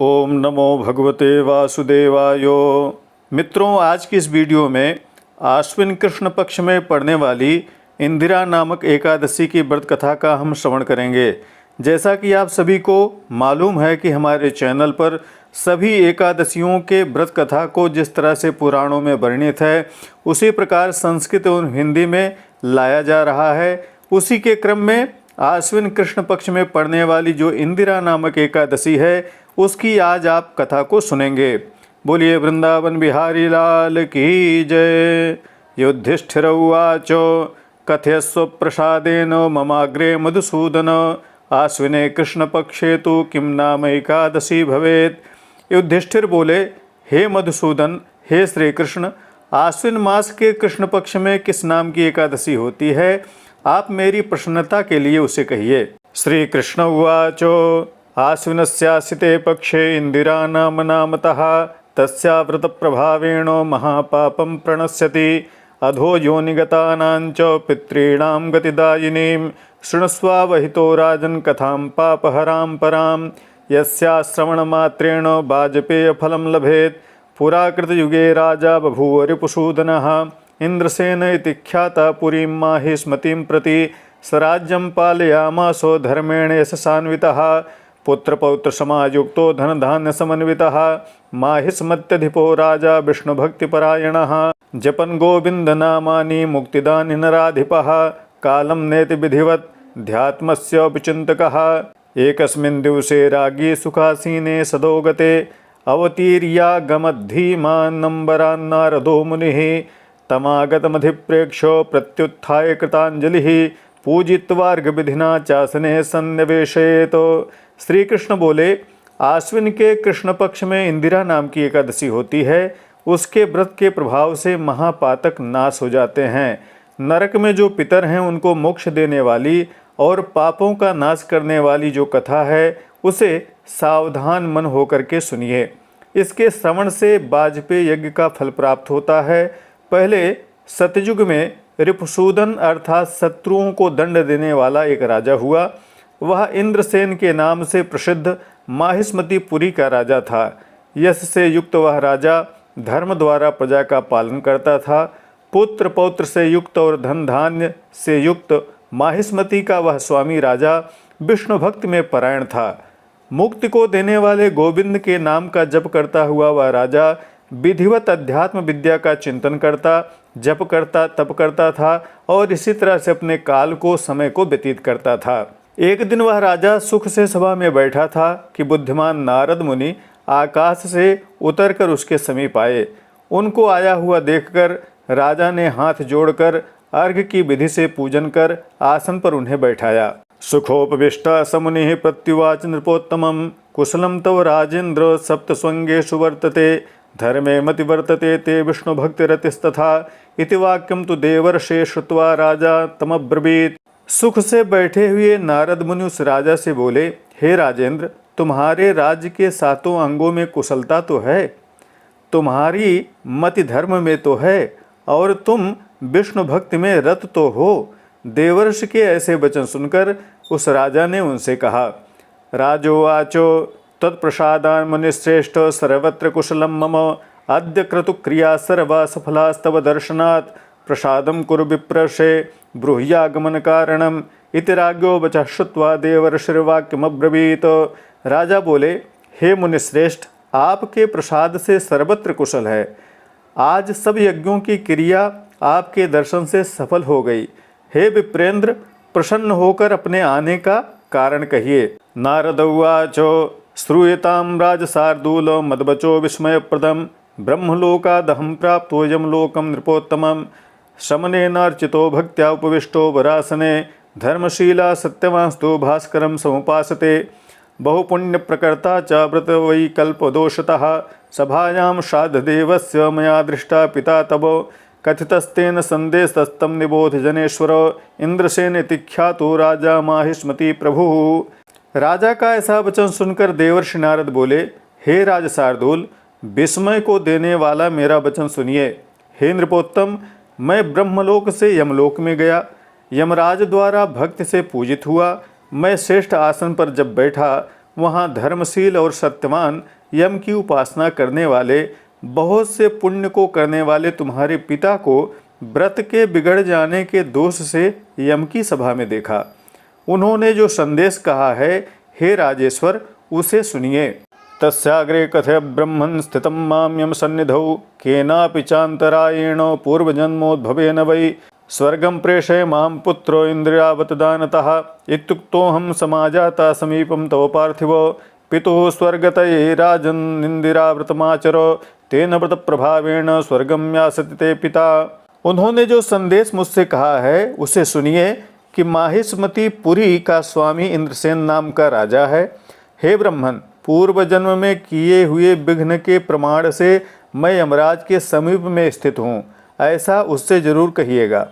ओम नमो भगवते वासुदेवाय। मित्रों, आज की इस वीडियो में आश्विन कृष्ण पक्ष में पड़ने वाली इंदिरा नामक एकादशी की व्रत कथा का हम श्रवण करेंगे। जैसा कि आप सभी को मालूम है कि हमारे चैनल पर सभी एकादशियों के व्रत कथा को जिस तरह से पुराणों में वर्णित है उसी प्रकार संस्कृत और हिंदी में लाया जा रहा है। उसी के क्रम में आश्विन कृष्ण पक्ष में पड़ने वाली जो इंदिरा नामक एकादशी है उसकी आज आप कथा को सुनेंगे। बोलिए वृंदावन बिहारी लाल की जय। युधिष्ठिर उवाच कथयस्व प्रसादेन ममाग्रे मधुसूदन आश्विने कृष्ण पक्षे तो किम नाम एकादशी भवेत। युधिष्ठिर बोले, हे मधुसूदन, हे श्री कृष्ण, आश्विन मास के कृष्ण पक्ष में किस नाम की एकादशी होती है? आप मेरी प्रसन्नता के लिए उसे कहिए। श्री कृष्ण उवाच आश्विनस्यासिते पक्षे इंदिरा नाम नामतः तस्या व्रत प्रभावेण महापापं प्रणश्यति अधो योनिगतानां च पितॄणां गतिदायिनीं शृणुष्वावहितो राजन् कथां पापहरां परां यस्या श्रवणमात्रेण वाजपेयफलं लभेत्। पुराकृतयुगे राजा बभूव रिपुसूदनः इंद्रसेन इति ख्याता पुरीं माहिष्मतीं प्रति स्वराज्यं पालयामासो धर्मेण यशसान्वितः पुत्रपौत्र समायुक्तो धनधान्य समन्वितः माहिष्मत्यधिपो राजा विष्णुभक्तिपरायणः जपन् गोविन्दनामानि मुक्तिदानि नराधिपः कालं नेति विधिवत् ध्यात्मस्य विचिन्तकः। एकस्मिन् दिवसे राज्ञी सुखासीने सदोगते अवतीर्यागमद्धीमान्नम्बरान्नारदो मुनिः तमागतमधिप्रेक्ष्य प्रत्युत्थाय कृताञ्जलिः पूजित्वार्घविधिना चासने सन्निवेशयेत। श्री कृष्ण बोले, आश्विन के कृष्ण पक्ष में इंदिरा नाम की एकादशी होती है। उसके व्रत के प्रभाव से महापातक नाश हो जाते हैं। नरक में जो पितर हैं उनको मोक्ष देने वाली और पापों का नाश करने वाली जो कथा है उसे सावधान मन होकर के सुनिए। इसके श्रवण से वाजपेय यज्ञ का फल प्राप्त होता है। पहले सतयुग में रिपुसूदन अर्थात शत्रुओं को दंड देने वाला एक राजा हुआ। वह इंद्रसेन के नाम से प्रसिद्ध माहिष्मतीपुरी का राजा था। यश से युक्त वह राजा धर्म द्वारा प्रजा का पालन करता था। पुत्र पौत्र से युक्त और धन धान्य से युक्त माहिष्मती का वह स्वामी राजा विष्णु भक्त में परायण था। मुक्ति को देने वाले गोविंद के नाम का जप करता हुआ वह राजा विधिवत अध्यात्म विद्या का चिंतन करता, जप करता, तप करता था और इसी तरह से अपने काल को, समय को व्यतीत करता था। एक दिन वह राजा सुख से सभा में बैठा था कि बुद्धिमान नारद मुनि आकाश से उतरकर उसके समीप आए। उनको आया हुआ देखकर राजा ने हाथ जोड़कर अर्घ्य की विधि से पूजन कर आसन पर उन्हें बैठाया। सुखोपविष्टा समुनि प्रत्युवाच नृपोत्तमं कुशलं तव राजेन्द्र सप्तस्वंगेषु वर्तते धर्मे मति वर्तते ते विष्णु भक्तिरतिस्तथा इति वाक्यम तु देवर्षे श्रुत्वा राजा तमब्रवीत। सुख से बैठे हुए नारद मुनि उस राजा से बोले, हे राजेंद्र, तुम्हारे राज्य के सातों अंगों में कुशलता तो है, तुम्हारी मति धर्म में तो है और तुम विष्णु भक्ति में रत तो हो। देवर्षि के ऐसे वचन सुनकर उस राजा ने उनसे कहा, राजोवाचो तत्प्रसादान् मुनिश्रेष्ठ सर्वत्र कुशलम मम अद्य क्रतुक्रिया सर्वा सफलास्तव दर्शनात् प्रसादं कुरु विप्रशे ब्रूह्यागमन कारणम इति राज्ञो वचः श्रुत्वा देवर्षिर्वाक्यमब्रवीत। राजा बोले, हे मुनिश्रेष्ठ, आपके प्रसाद से सर्वत्र कुशल है। आज सब यज्ञों की क्रिया आपके दर्शन से सफल हो गई। हे विप्रेंद्र, प्रसन्न होकर अपने आने का कारण कहिए। नारद उवाच श्रूयतां राजशार्दूल मद्वचो विस्मयप्रदं ब्रह्मलोकादहं प्राप्तो यमलोकं नृपोत्तमं शमनेनार्चितो भक्त्या उपविष्टो वरासने धर्मशीला सत्यवांस्तु भास्करं समुपासते बहुपुण्यप्रकर्ता च व्रतवैकल्पदोषतः सभायां श्राद्धदेवस्य मया दृष्टा पिता तव कथितस्तेन संदेशस्तम निबोध जनेश्वर इंद्रसेन इति ख्यातो राजा माहिष्मती प्रभु। राजा का ऐसा वचन सुनकर देवर्षि नारद बोले, हे राजशार्दूल, विस्मय को देने वाला मेरा वचन सुनिए। हे नृपोत्तम, मैं ब्रह्मलोक से यमलोक में गया, यमराज द्वारा भक्ति से पूजित हुआ। मैं श्रेष्ठ आसन पर जब बैठा वहाँ धर्मशील और सत्यवान यम की उपासना करने वाले बहुत से पुण्य को करने वाले तुम्हारे पिता को व्रत के बिगड़ जाने के दोष से यम की सभा में देखा। उन्होंने जो संदेश कहा है, हे राजेश्वर, उसे सुनिए। तस्याग्रे कथय ब्रह्मन् स्थितं मां यम सन्निधौ केनापि चान्तरायेण पूर्वजन्मोद्भवेन वै स्वर्गं प्रेषय मां पुत्रो इन्द्रियावतदानतः इत्युक्तोऽहं समाजाता समीपं तव पार्थिव पितुः स्वर्गतये राजन्निन्दिराव्रतमाचर तेन व्रत प्रभावेण स्वर्गं यास्यति ते पिता। उन्होंने जो संदेश मुझसे कहा है उसे सुनिए कि माहिष्मति पुरी का स्वामी इंद्रसेन नाम का राजा है। हे ब्रह्मन, पूर्व जन्म में किए हुए विघ्न के प्रमाण से मैं यमराज के समीप में स्थित हूँ, ऐसा उससे जरूर कहिएगा।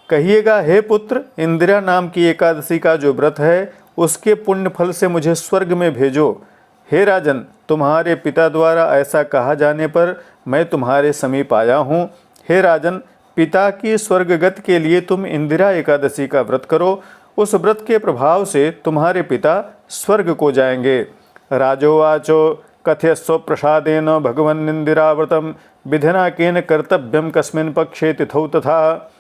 हे पुत्र, इंदिरा नाम की एकादशी का जो व्रत है उसके पुण्य फल से मुझे स्वर्ग में भेजो। हे राजन, तुम्हारे पिता द्वारा ऐसा कहा जाने पर मैं तुम्हारे समीप आया हूँ। हे राजन, पिता की स्वर्गगति के लिए तुम इंदिरा एकादशी का व्रत करो। उस व्रत के प्रभाव से तुम्हारे पिता स्वर्ग को जाएंगे। राजोवाचो कथयस्व प्रसादेन भगवन्निन्दिराव्रतम विधिना केन कर्तव्यम कस्मिन् पक्षे तिथौ तथा।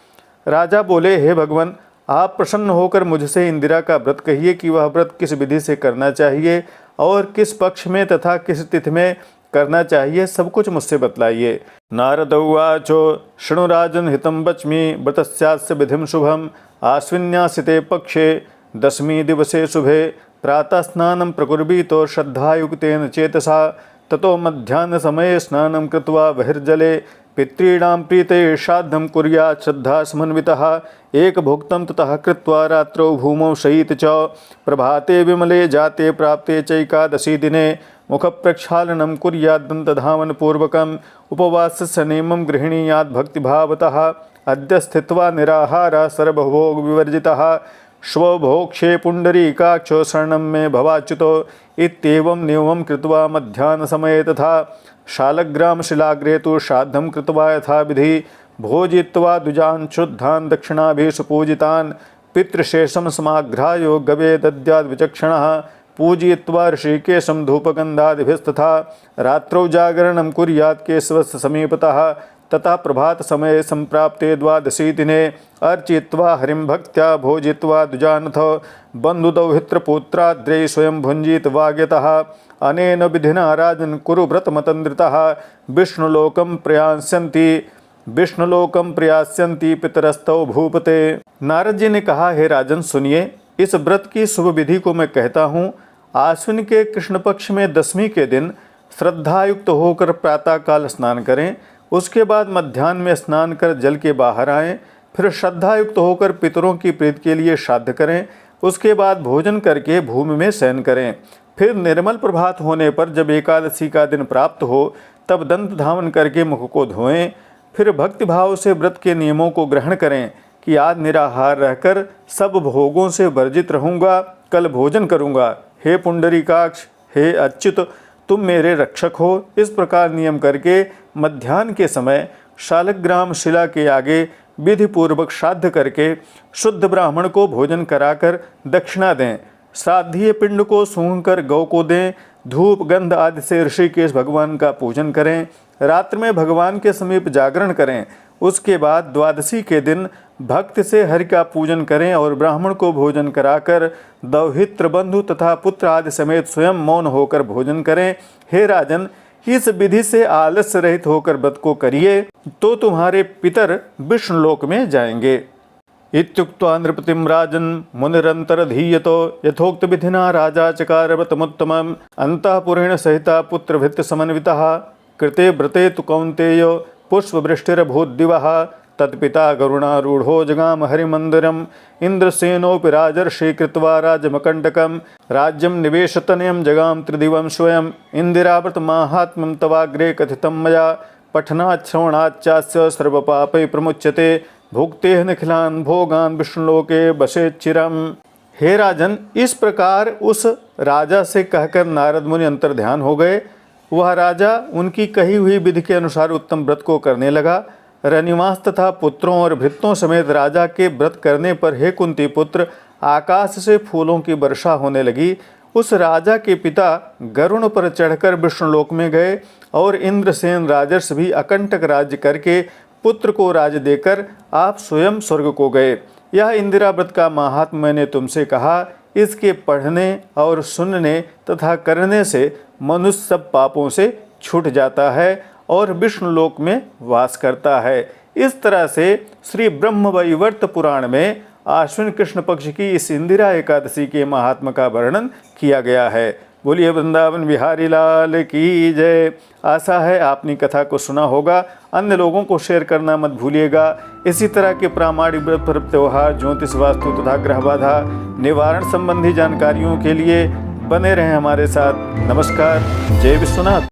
राजा बोले, हे भगवान, आप प्रसन्न होकर मुझसे इंदिरा का व्रत कहिए कि वह व्रत किस विधि से करना चाहिए और किस पक्ष में तथा किस तिथि में करना चाहिए, सब कुछ मुझसे बतलाइए। नारद उवाचो शृणु राजन् हितं वच्मि व्रतस्यास्य विधिं शुभम् आश्विन्यासिते पक्षे दशमी दिवसे शुभे प्रातः स्नानं प्रकुर्वीतो श्रद्धायुक्तेन चेतसा ततो मध्याह्न समये स्नानं कृत्वा बहिर्जले पितॄणां प्रीतये श्राद्धं कुर्यात् श्रद्धा समन्वितः एकभुक्तं ततः कृत्वा रात्रौ भूमौ शयीत च प्रभाते विमले जाते प्राप्ते चैकादशी दिने मुखप्रक्षालनं कुर्यात् दन्तधावनपूर्वकम् उपवासस्य नियमं गृह्णीयात् भक्तिभावतः अद्य स्थित्वा निराहारः सर्वभोग विवर्जितः स्वभोक्षे पुण्डरीकाक्षो शरणं मे भवाच्युतो इत्येवं नियमं कृत्वा मध्याह्न समये तथा शालग्राम शिलाग्रे तु श्राद्धं कृत्वा यथा विधि भोजयित्वा द्विजान् शुद्धान् दक्षिणाभिः सुपूजितान् पितृशेषं समाघ्रायो गवे दद्याद् विचक्षणः पूजयित्वा ऋषिकेशं धूपगन्धादिभिस्तथा रात्रौ जागरणं कुर्यात् केशवस्य समीपतः तथा प्रभात समय संप्राप्ते द्वादशी दिने अर्चयित्वा हरिं भक्त्या भोजयित्वा द्विजानथ बन्धुदौहित्रपुत्राद्रै स्वयं भुञ्जीत वाग्यतः अनेन विधिना राजन् कुरु व्रतमतन्द्रितः विष्णुलोकं प्रयास्यन्ति पितरस्तौ भूपते। नारद जी ने कहा, हे राजन, सुनिए, इस व्रत की शुभ विधि को मैं कहता हूँ। आश्विन के कृष्ण पक्ष में दशमी के दिन श्रद्धायुक्त होकर प्रातःकाल स्नान करें। उसके बाद मध्याह्न में स्नान कर जल के बाहर आएं। फिर श्रद्धायुक्त होकर पितरों की प्रीति के लिए श्राद्ध करें। उसके बाद भोजन करके भूमि में शयन करें। फिर निर्मल प्रभात होने पर जब एकादशी का दिन प्राप्त हो तब दंत धावन करके मुख को धोएं। फिर भक्तिभाव से व्रत के नियमों को ग्रहण करें कि आज निराहार रहकर सब भोगों से वर्जित रहूँगा, कल भोजन करूँगा। हे पुंडरीकाक्ष, हे अच्युत, तुम मेरे रक्षक हो। इस प्रकार नियम करके मध्याह्न के समय शालग्राम शिला के आगे विधि पूर्वक श्राद्ध करके शुद्ध ब्राह्मण को भोजन कराकर दक्षिणा दें। श्राद्धीय पिंड को सूंघकर गौ को दें। धूप गंध आदि से ऋषिकेश भगवान का पूजन करें। रात्र में भगवान के समीप जागरण करें। उसके बाद द्वादशी के दिन भक्त से हरि का पूजन करें और ब्राह्मण को भोजन कराकर दौहित्र बंधु तथा पुत्र आदि समेत स्वयं मौन होकर भोजन करें। हे राजन, इस विधि से आलस्य रहित होकर व्रत को करिए तो तुम्हारे पितर विष्णुलोक में जाएंगे। इत्युक्त्वा नृपतिं राजन् मुनिरन्तरधीयतो यथोक्त विधिना राजा चकार व्रतमुत्तमम् अन्तःपुरेण सहिता पुत्रभृत्य समन्वितः कृते व्रते तु कौन्तेय पुष्पवृष्टिरभूद्दिवः तत्पिता गरुणारूढ़ो जगाम हरिमन्दिरम् इंद्रसेनोऽपि राजर्षि कृत्वा राजमकण्टकं राज्यं निवेशतनयं जगाम त्रिदिवं स्वयं इंदिराव्रत माहात्म्यं तवाग्रे कथितं मया पठनात् श्रवणाच्चास्य सर्वपापै प्रमुच्यते भुक्ते निखिलान् भोगान् विष्णुलोके बसेच्चिरम्। हे राजन, इस प्रकार उस राजा से कहकर नारद मुनि अंतर्ध्यान हो गए। वह राजा उनकी कही हुई विधि के अनुसार उत्तम व्रत को करने लगा। रनिवास तथा पुत्रों और भृत्यों समेत राजा के व्रत करने पर हे कुंती पुत्र, आकाश से फूलों की वर्षा होने लगी। उस राजा के पिता गरुड़ पर चढ़कर विष्णुलोक में गए और इंद्रसेन राजर्षि भी अकंटक राज्य करके पुत्र को राज देकर आप स्वयं स्वर्ग को गए। यह इंदिरा व्रत का महात्म्य मैंने तुमसे कहा। इसके पढ़ने और सुनने तथा करने से मनुष्य सब पापों से छूट जाता है और विष्णुलोक में वास करता है। इस तरह से श्री ब्रह्मवैवर्त पुराण में आश्विन कृष्ण पक्ष की इस इंदिरा एकादशी के महात्म्य का वर्णन किया गया है। बोलिए वृंदावन बिहारी लाल की जय। आशा है आपने कथा को सुना होगा। अन्य लोगों को शेयर करना मत भूलिएगा। इसी तरह के प्रामाणिक व्रत पर्व त्योहार, ज्योतिष, वास्तु तथा ग्रह बाधा निवारण संबंधी जानकारियों के लिए बने रहें हमारे साथ। नमस्कार। जय विश्वनाथ।